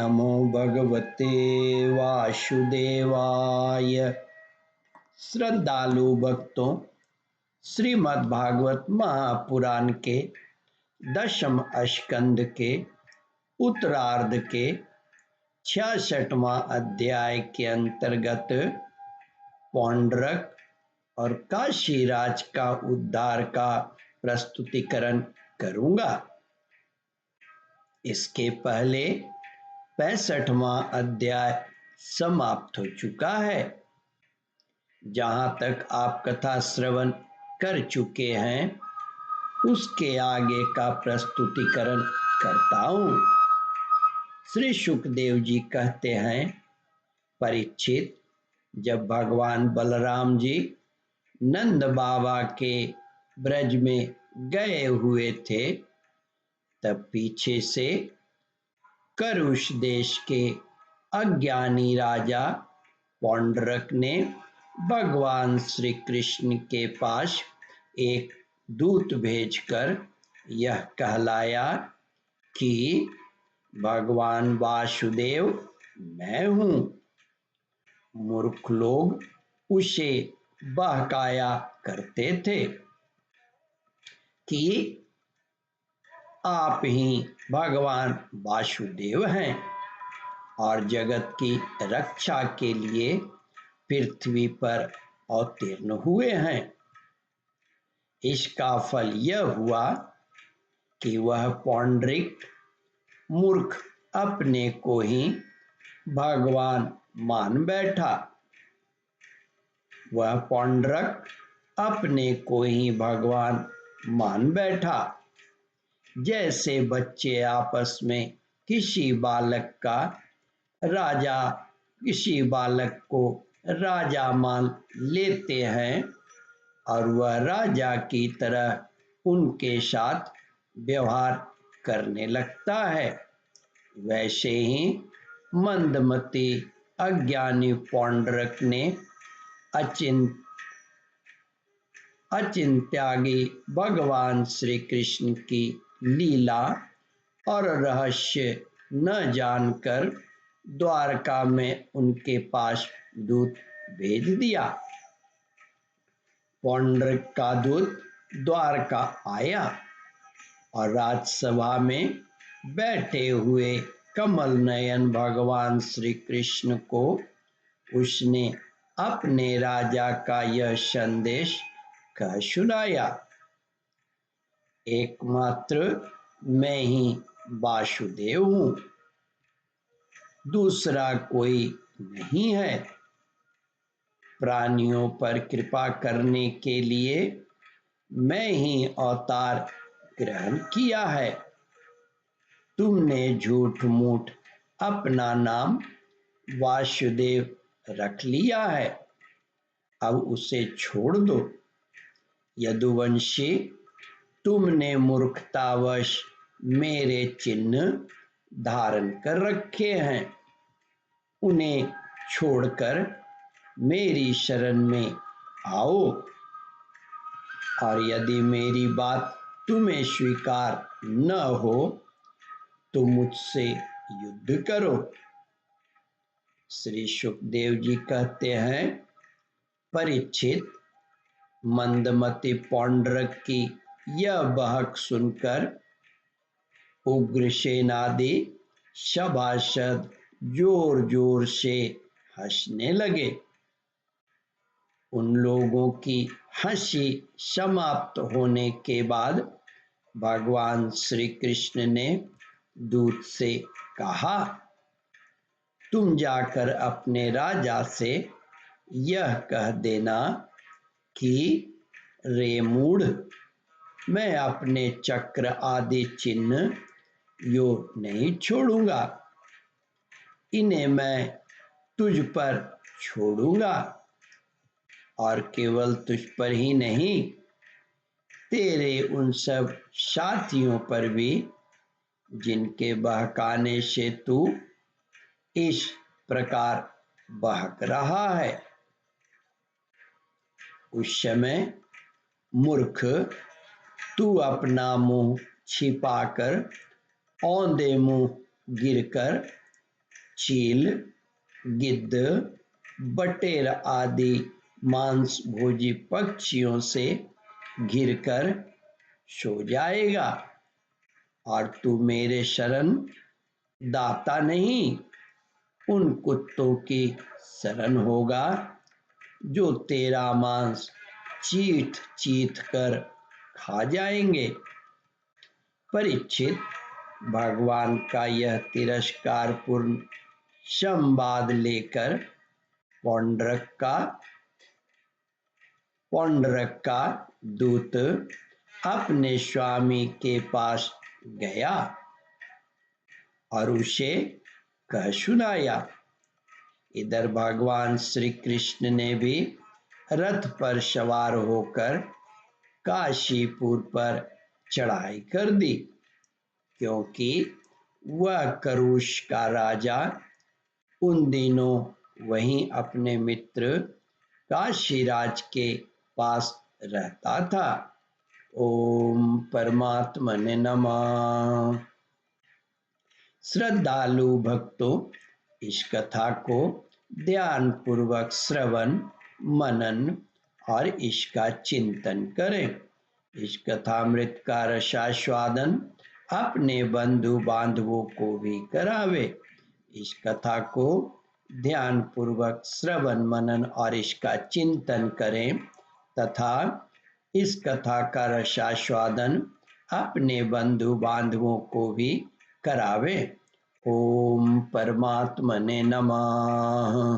नमो भगवते वासुदेवाय। श्रद्धालु भक्तों, श्रीमद् भागवत महापुराण के 10वें स्कंद के उत्तरार्ध के 66वां अध्याय के अंतर्गत पौंड्रक और काशीराज का उद्धार का प्रस्तुतिकरण करूंगा। इसके पहले 65वां अध्याय समाप्त हो चुका है। जहां तक आप कथा श्रवण कर चुके हैं उसके आगे का प्रस्तुतिकरण करता हूं। श्री सुखदेव जी कहते हैं, परीक्षित, जब भगवान बलराम जी नंद बाबा के ब्रज में गए हुए थे तब पीछे से करुष देश के अज्ञानी राजा पौंड्रक ने भगवान श्री कृष्ण के पास एक दूत भेजकर यह कहलाया कि भगवान वासुदेव मैं हूँ। मूर्ख लोग उसे बहकाया करते थे कि आप ही भगवान वासुदेव हैं और जगत की रक्षा के लिए पृथ्वी पर अवतीर्ण हुए हैं। इसका फल यह हुआ कि वह पौंड्रिक मूर्ख अपने को ही भगवान मान बैठा। वह पौंड्रक अपने को ही भगवान मान बैठा। जैसे बच्चे आपस में किसी बालक को राजा मान लेते हैं और वह राजा की तरह उनके साथ व्यवहार करने लगता है, वैसे ही मंदमती अज्ञानी पौंड्रक ने अचिंत्यागी भगवान श्री कृष्ण की लीला और रहस्य न जानकर द्वारका में उनके पास दूत भेज दिया। पौंड्रक का दूत द्वारका आया और राजसभा में बैठे हुए कमल नयन भगवान श्री कृष्ण को उसने अपने राजा का यह संदेश कह सुनाया, एकमात्र मैं ही वासुदेव हूँ, दूसरा कोई नहीं है। प्राणियों पर कृपा करने के लिए मैं ही अवतार ग्रहण किया है। तुमने झूठ मूठ अपना नाम वासुदेव रख लिया है, अब उसे छोड़ दो। यदुवंशी, तुमने मूर्खतावश मेरे चिन्ह धारण कर रखे हैं, उन्हें छोड़कर मेरी शरण में आओ और यदि मेरी बात तुम्हें स्वीकार न हो तो मुझसे युद्ध करो। श्री सुखदेव जी कहते हैं, परीक्षित, मंदमती पौंड्रक की यह बहक सुनकर उग्रसेन आदि सभासद जोर जोर से हंसने लगे। उन लोगों की हंसी समाप्त होने के बाद भगवान श्री कृष्ण ने दूत से कहा, तुम जाकर अपने राजा से यह कह देना कि रे मूढ़, मैं अपने चक्र आदि चिन्ह यो नहीं छोड़ूंगा, इन्हें मैं तुझ पर छोड़ूंगा और केवल तुझ पर ही नहीं तेरे उन सब साथियों पर भी जिनके बहकाने से तू इस प्रकार बहक रहा है। उस समय मूर्ख, तू अपना मुंह छिपाकर औंधे मुंह गिरकर चील, गिद्ध, बटेर आदि मांस भोजी पक्षियों से घिरकर सो जाएगा और तू मेरे शरण दाता नहीं, उन कुत्तों की शरण होगा जो तेरा मांस चीथ चीथ कर खा जाएंगे। परीक्षित, भगवान का यह तिरस्कारपूर्ण संवाद लेकर पौंड्रक का दूत अपने स्वामी के पास गया और उसे कह सुनाया। इधर भगवान श्री कृष्ण ने भी रथ पर सवार होकर काशीपुर पर चढ़ाई कर दी, क्योंकि वह करुष का राजा उन दिनों वहीं अपने मित्र काशीराज के पास रहता था। ओम परमात्मने नमः। श्रद्धालु भक्तों, इस कथा को ध्यान पूर्वक श्रवण, मनन और इसका चिंतन करें। इस कथामृत का रसास्वादन अपने बंधु बांधवों को भी करावे। इस कथा को ध्यान पूर्वक श्रवण, मनन और इसका चिंतन करें तथा इस कथा का रसास्वादन अपने बंधु बांधवों को भी करावे। ओम परमात्मने नमः।